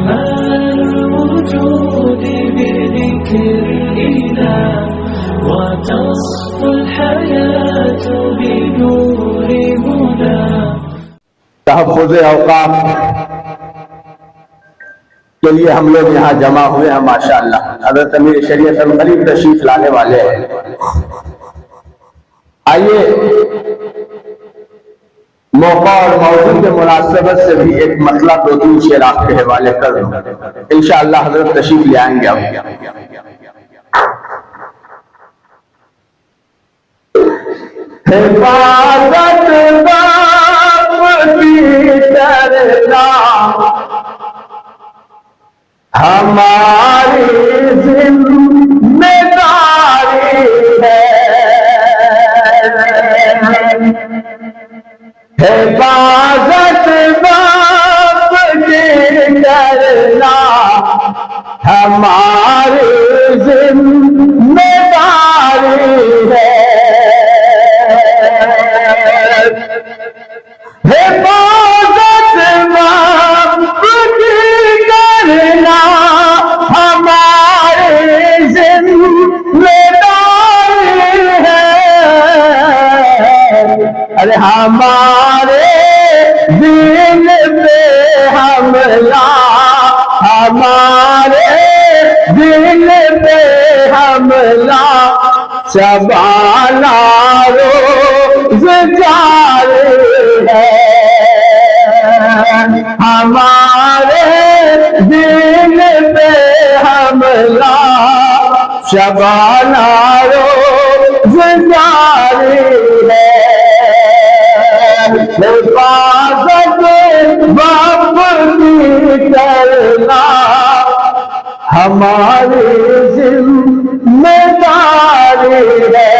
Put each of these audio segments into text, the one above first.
كمال الوجود بذكر الإله وتصفو الحياة بنور هدى. تحفظ اوقاف کے لیے ہم لوگ یہاں جمع ہوئے ہیں ماشاءاللہ. حضرت امیر شریعت القریب تشریف لانے والے ہیں. آئیے موقع اور موضوع کے مناسبت سے بھی ایک مطلب دو تین شعر آپ کے حوالے کر دوں. انشاءاللہ حضرت تشریف لے آئیں گے. حفاظت باپ کی کرنا ہماری ذمہ داری ہے. حفاظت باپ کی کرنا ہماری ذمہ داری ہے. حفاظت باپ کی کرنا ہماری ذمہ داری ہے. ارے ہمارے دل پہ حملہ، ہمارے دل پہ حملہ شبانہ روز جاری ہے. ہمارے دل پہ حملہ شبانہ روز جاری ہے. حفاظت باپ کی کرنا ہماری ذمہ داری ہے.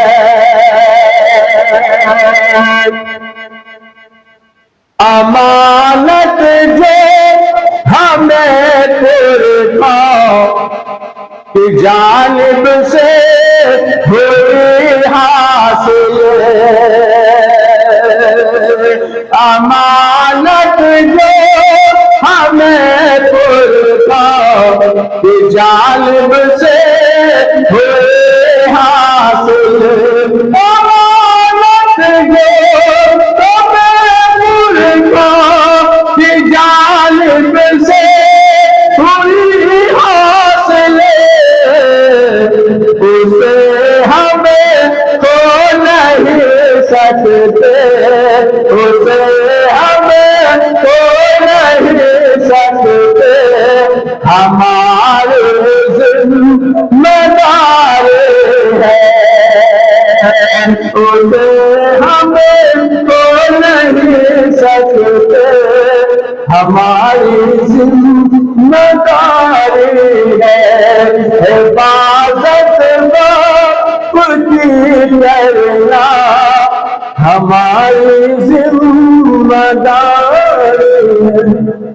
امانت جو ہمیں پرکھا کی جانب سے ہوئی حاصل. امانت جو ہمیں پرکھا کی جانب سے ہوئی حاصل. امانت جو کی جانب سے ہوئی حاصل، اسے ہمیں کھو نہیں سکتے، اسے ہمیں کھو نہیں سکتے. ہماری ذمہ داری ہے، اسے ہمیں کھو نہیں سکتے. ہماری ذمہ داری ہے. حفاظت باپ کی کرنا ہماری ذمہ داری ہے.